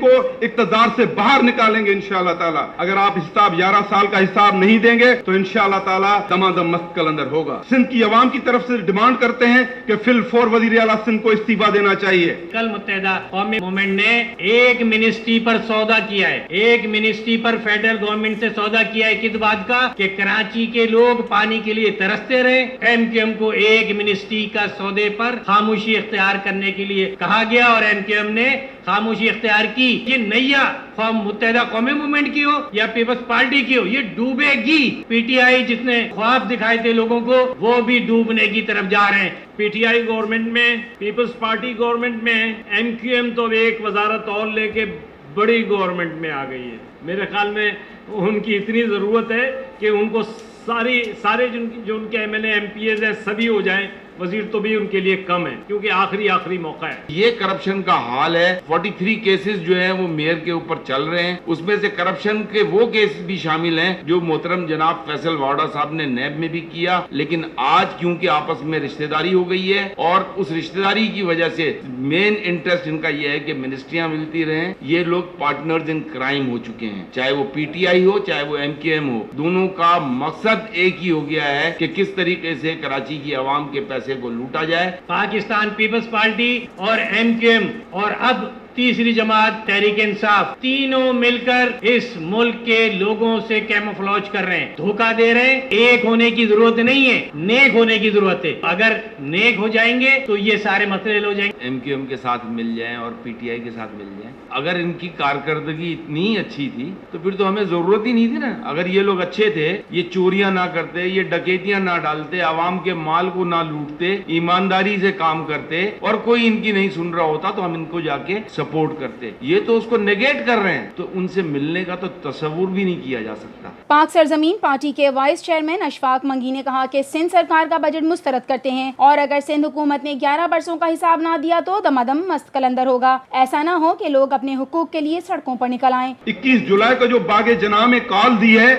इनको इक़्तिदार से बाहर निकालेंगे इंशाअल्लाह ताला। अगर आप हिसाब 11 साल का हिसाब नहीं देंगे तो इंशाअल्लाह ताला दमादम मस्त कलंदर होगा। सिंध की आवाम की तरफ से डिमांड करते हैं कि फिल फौर वज़ीर आला सिंध को इस्तीफा देना चाहिए। कल मुत्तहिदा कौमी मूवमेंट ने एक मिनिस्ट्री पर सौदा किया है, एक मिनिस्ट्री पर फेडरल गवर्नमेंट से सौदा किया है। किस बात का? कि कराची के लोग पानी के लिए तरसते रहे। एमक्यूएम को एक मिनिस्ट्री का सौदे पर खामोशी इख्तियार करने के लिए कहा गया और एमक्यूएम ने खामोशी इख्तियार की। ये नैया मुत्तहिदा कौमी मूवमेंट की हो या पीपल्स पार्टी की हो, ये डूबेगी। पीटीआई जिसने ख्वाब दिखाए थे लोगों को, वो भी डूबने की तरफ जा रहे हैं। पीटीआई गवर्नमेंट में, पीपल्स पार्टी गवर्नमेंट में, एमक्यूएम तो एक वजारत और लेके बड़ी गवर्नमेंट में आ गई है। मेरे ख्याल में उनकी इतनी ज़रूरत है कि उनको सारे जो उनके एमएलए एमपीएस हैं सभी हो जाएं, वजीर तो भी उनके लिए कम है, क्योंकि आखिरी मौका है। ये करप्शन का हाल है। 43 केसेस जो हैं वो मेयर के ऊपर चल रहे हैं। उसमें से करप्शन के वो केस भी शामिल हैं जो मोहतरम जनाब फैसल वाडा साहब ने नैब में भी किया, लेकिन आज क्योंकि आपस में रिश्तेदारी हो गई है और उस रिश्तेदारी की वजह से मेन इंटरेस्ट इनका ये है कि मिनिस्ट्रियां मिलती रहें। ये लोग पार्टनर्स इन क्राइम हो चुके हैं, चाहे वो पीटीआई हो चाहे वो एमक्यूएम हो। दोनों का मकसद एक ही हो गया है कि किस तरीके से कराची की आवाम के पैसे को लूटा जाए। पाकिस्तान पीपल्स पार्टी और एमक्यूएम और अब तीसरी जमात तहरीक इंसाफ, तीनों मिलकर इस मुल्क के लोगों से कैमोफ्लेज कर रहे हैं, धोखा दे रहे हैं। एक होने की जरूरत नहीं है, नेक होने की जरूरत है। अगर नेक हो जाएंगे तो ये सारे मसले हो जाएंगे। एमक्यूएम के साथ मिल जाएं और पीटीआई के साथ मिल जाएं। अगर इनकी कारकर्दगी इतनी अच्छी थी तो फिर तो हमें जरूरत ही नहीं थी ना। अगर ये लोग अच्छे थे, ये चोरियां ना करते, ये डकैतियां ना डालते, आवाम के माल को ना लूटते, ईमानदारी से काम करते और कोई इनकी नहीं सुन रहा होता तो हम इनको जाके सपोर्ट करते। ये तो उसको नेगेट कर रहे हैं, तो उनसे मिलने का तो तस्वुर भी नहीं किया जा सकता। पाक सरजमीन पार्टी के वाइस चेयरमैन अशफाक मंगी ने कहा कि सिंध सरकार का बजट मुस्तरद करते हैं और अगर सिंध हुकूमत ने 11 बरसों का हिसाब ना दिया तो दमादम मस्त कलंदर होगा। ऐसा ना हो कि लोग अपने हुकूक के लिए सड़कों पर निकल आएं। 21 जुलाई को जो बागे जना में कॉल दी है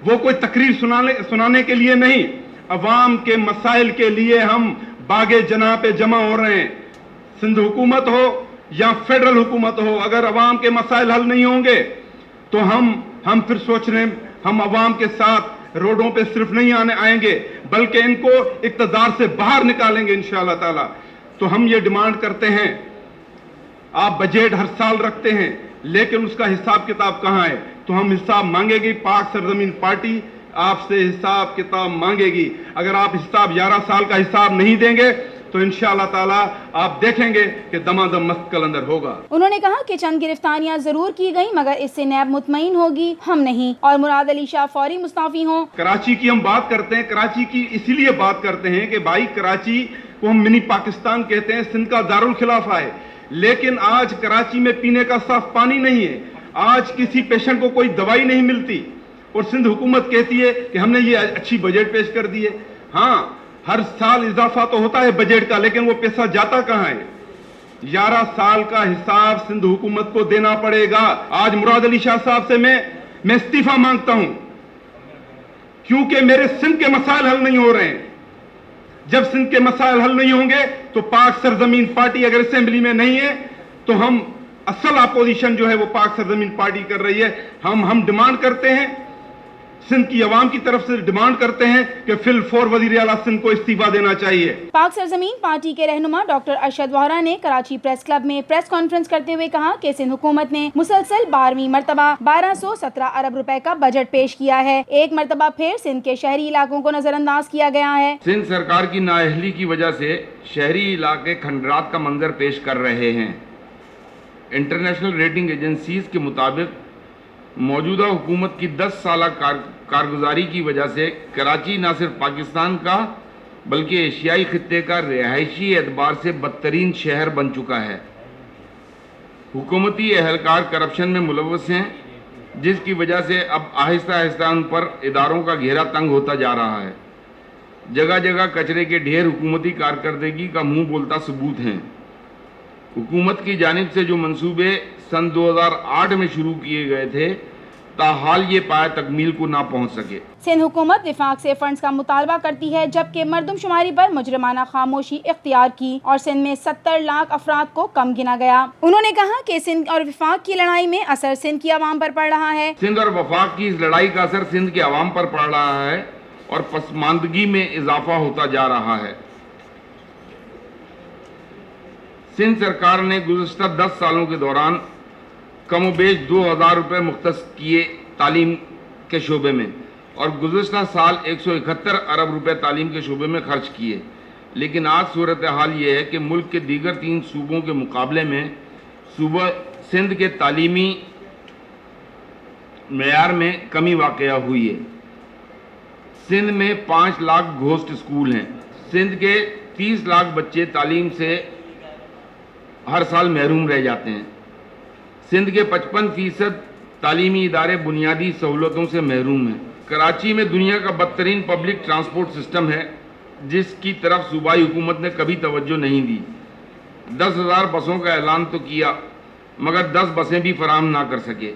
वो कोई तकरीर सुनाने के लिए नहीं, अवाम के मसाइल के लिए हम बागे जना पे जमा हो रहे हैं। सिंध हुकूमत हो या फेडरल हुकूमत हो, अगर अवाम के मसाइल हल नहीं होंगे तो हम फिर सोच रहे हैं, हम अवाम के साथ रोडों पे सिर्फ नहीं आएंगे बल्कि इनको इक़्तिदार से बाहर निकालेंगे इंशाअल्लाह ताला। तो हम ये डिमांड करते हैं, आप बजट हर साल रखते हैं लेकिन उसका हिसाब किताब कहाँ है? तो हम हिसाब मांगेगी, पाक सरजमीन पार्टी आपसे हिसाब किताब मांगेगी। अगर आप हिसाब 11 साल का हिसाब नहीं देंगे तो इंशाअल्लाह ताला आप देखेंगे कि दमादम मस्त कलंदर होगा। उन्होंने कहा कि चंद गिरफ्तारियां जरूर की गई मगर इससे नैब मुतमईन होगी, हम नहीं, और मुराद अली शाह फौरी मुस्ताफी हों। कराची की हम बात करते हैं, कराची की इसीलिए बात करते हैं कि भाई कराची को हम मिनी पाकिस्तान कहते हैं, सिंध का दारुल खिलाफा है, लेकिन आज कराची में पीने का साफ पानी नहीं है, आज किसी पेशेंट को कोई दवाई नहीं मिलती और सिंध हुकूमत कहती है कि हमने ये अच्छी बजट पेश कर दी है। हाँ, हर साल इजाफा तो होता है बजट का, लेकिन वो पैसा जाता कहाँ है? 11 साल का हिसाब सिंध हुकूमत को देना पड़ेगा। आज मुराद अली शाह साहब से मैं इस्तीफा मांगता हूं क्योंकि मेरे सिंध के मसाइल हल नहीं हो रहे हैं। जब सिंध के मसाइल हल नहीं होंगे तो पाक सरजमीन पार्टी अगर असेंबली में नहीं है तो हम असल अपोजिशन जो है वो पाक सरजमीन पार्टी कर रही है। हम डिमांड करते हैं, सिंध की आवाम की तरफ से डिमांड करते हैं कि फिल फौर वज़ीर आला सिंध को इस्तीफा देना चाहिए। पाक सरजमीन पार्टी के रहनुमा डॉक्टर अरशद वोहरा ने कराची प्रेस क्लब में प्रेस कॉन्फ्रेंस करते हुए कहा कि सिंध हुकूमत ने मुसलसल 12वीं मरतबा 1217 अरब रुपए का बजट पेश किया है। एक मरतबा फिर सिंध के शहरी इलाकों को नजरअंदाज किया गया है। सिंध सरकार की नाअहली की वजह से शहरी इलाके खंडरात का मंजर पेश कर रहे हैं। इंटरनेशनल रेटिंग एजेंसीज के मुताबिक मौजूदा हुकूमत की 10 साल कारगुजारी की वजह से कराची न सिर्फ पाकिस्तान का बल्कि एशियाई खित्ते का रिहायशी एतबार से बदतरीन शहर बन चुका है। हुकूमती एहलकार करप्शन में मुलव्वस हैं, जिसकी वजह से अब आहिस्ता आहिस्ता उन पर इदारों का घेरा तंग होता जा रहा है। जगह जगह कचरे के ढेर हुकूमती कारकर्दगी का मुंह बोलता सबूत हैं। हुकूमत की जानिब से जो मंसूबे सन 2008 में शुरू किए गए थे ताहाल ये पाया तकमील को ना पहुंच सके। सिंध हुकूमत विफाक से फंड्स का मुतालबा करती है, जबकि मरदमशुमारी पर मुजरमाना खामोशी इख्तियार की और सिंध में 70 लाख अफराद को कम गिना गया। उन्होंने कहा कि सिंध और विफाक की लड़ाई में असर सिंध की आवाम पर पड़ रहा है। सिंध और वफाक की इस लड़ाई का असर सिंध के आवाम पर पड़ रहा है और पसमानदगी में इजाफा होता जा रहा है। सिंध सरकार ने गुज़श्ता 10 सालों के दौरान कमोबेश 2000 रुपये मुख्तस किए तालीम के शोबे में और गुज़श्ता साल 171 अरब रुपए तालीम के शोबे में खर्च किए, लेकिन आज सूरत हाल ये है कि मुल्क के दीगर 3 सूबों के मुकाबले में सूबा सिंध के तालीमी मेयार में कमी वाक़या हुई है। सिंध में 5 लाख घोस्ट स्कूल हैं। सिंध के 30 लाख बच्चे तालीम से हर साल महरूम रह जाते हैं। सिंध के 55% तालीमी इदारे बुनियादी सहूलतों से महरूम हैं। कराची में दुनिया का बदतरीन पब्लिक ट्रांसपोर्ट सिस्टम है, जिसकी तरफ सूबाई हुकूमत ने कभी तवज्जो नहीं दी। 10,000 बसों का ऐलान तो किया, मगर 10 बसें भी फराहम ना कर सके।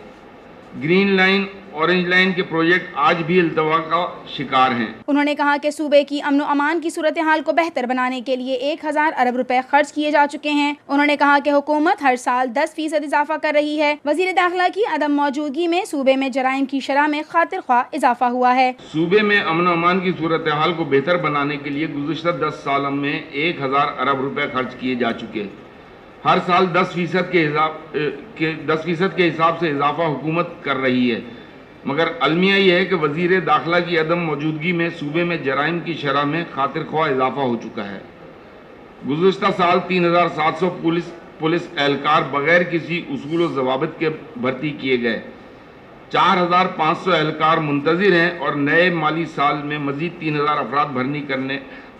ग्रीन लाइन, ऑरेंज लाइन के प्रोजेक्ट आज भी अल्तवा का शिकार हैं। उन्होंने कहा कि सूबे की अमन अमान की सूरत हाल को बेहतर बनाने के लिए 1000 अरब रुपए खर्च किए जा चुके हैं। उन्होंने कहा कि हुकूमत हर साल 10% इजाफा कर रही है। वजीर दाखिला की अदम मौजूदगी में सूबे में जराइम की शरह में खातिर ख्वाह इजाफा हुआ है। सूबे में अमन अमान की सूरत हाल को बेहतर बनाने के लिए गुज़श्ता 10 सालों में 1000 अरब रुपए खर्च किए जा चुके हैं। हर साल 10% के हिसाब से इजाफा हुकूमत कर रही है, मगर अलमिया यह है कि वजीर दाखिला की अदम मौजूदगी में सूबे में जराइम की शरह में खातिर ख्वाह इजाफा हो चुका है। गुज़श्ता साल 3700 पुलिस एहलकार बगैर किसी उसूल व ज़वाबित के भर्ती किए गए। 4500 एहलकार मुंतज़िर हैं और नए माली साल में मजीद 3000 अफराद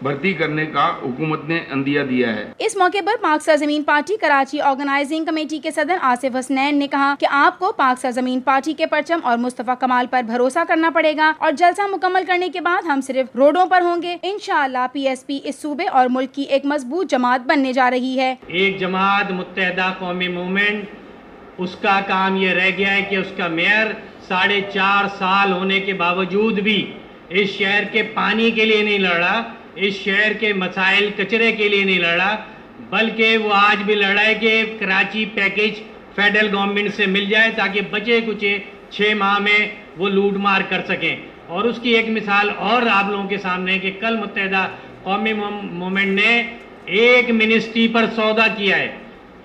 भर्ती करने का हुकूमत ने अंदिया दिया है। इस मौके पर पाक सरजमीन पार्टी कराची ऑर्गेनाइजिंग कमेटी के सदर आसिफ हसनैन ने कहा कि आपको पाक सरजमीन पार्टी के परचम और मुस्तफा कमाल पर भरोसा करना पड़ेगा और जलसा मुकम्मल करने के बाद हम सिर्फ रोडों पर होंगे। इंशाअल्लाह पीएसपी इस सूबे और मुल्क की एक मजबूत जमात बनने जा रही है। एक जमात मुत्तहदा कौमी मूवमेंट, उसका काम ये रह गया है कि उसका मेयर 4.5 साल होने के बावजूद भी इस शहर के पानी के लिए नहीं लड़ा, इस शहर के मसाइल कचरे के लिए नहीं लड़ा, बल्कि वो आज भी लड़ा है कि कराची पैकेज फेडरल गवर्नमेंट से मिल जाए ताकि बचे कुछ 6 माह में वो लूट मार कर सकें। और उसकी एक मिसाल और आप लोगों के सामने है कि कल मुत्तहदा कौमी मूवमेंट ने एक मिनिस्ट्री पर सौदा किया है,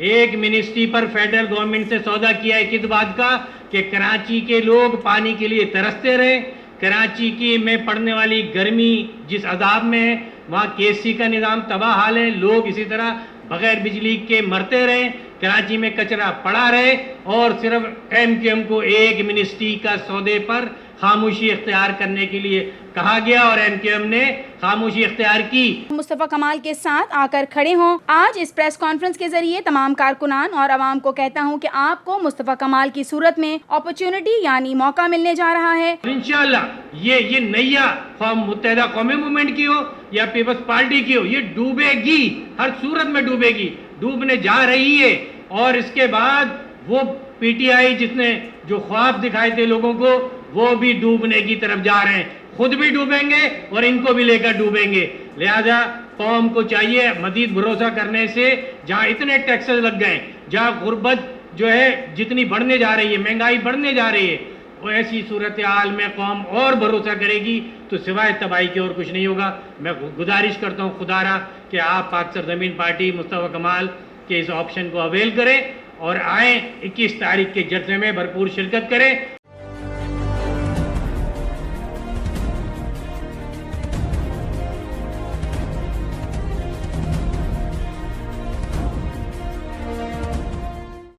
एक मिनिस्ट्री पर फेडरल गवर्नमेंट से सौदा किया है। किस बात का? कि कराची के लोग पानी के लिए तरसते रहे। कराची की में पड़ने वाली गर्मी जिस अजाब में है, वहाँ केसी का निज़ाम तबाह हाल है, लोग इसी तरह बगैर बिजली के मरते रहे, कराची में कचरा पड़ा रहे और सिर्फ एमक्यूएम को एक मिनिस्ट्री का सौदे पर खामोशी इख्तियार करने के लिए कहा गया और एमक्यूएम ने खामोशी इख्तियार की। मुस्तफा कमाल के साथ आकर खड़े हों। आज इस प्रेस कॉन्फ्रेंस के जरिए तमाम कारकुनान और आवाम को कहता हूं कि आपको मुस्तफा कमाल की सूरत में अपॉर्चुनिटी यानी मौका मिलने जा रहा है। इंशाअल्लाह ये नैया मुत्तहदा कौमी मूवमेंट की हो या पीपल्स पार्टी की हो, ये डूबेगी, हर सूरत में डूबेगी, डूबने जा रही है। और इसके बाद वो पीटीआई जिसने जो ख्वाब दिखाए थे लोगों को, वो भी डूबने की तरफ जा रहे हैं, खुद भी डूबेंगे और इनको भी लेकर डूबेंगे। लिहाजा कौम को चाहिए मजीद भरोसा करने से, जहाँ इतने टैक्सेस लग गए, जहाँ गुर्बत जो है जितनी बढ़ने जा रही है, महंगाई बढ़ने जा रही है, वो ऐसी सूरत हाल में कौम और भरोसा करेगी तो सिवाय तबाही के और कुछ नहीं होगा। मैं गुजारिश करता हूँ खुदारा कि आप पाक सरजमीन पार्टी मुस्तफा कमाल के इस ऑप्शन को अवेल करें और आए 21 तारीख के जलसे में भरपूर शिरकत करें।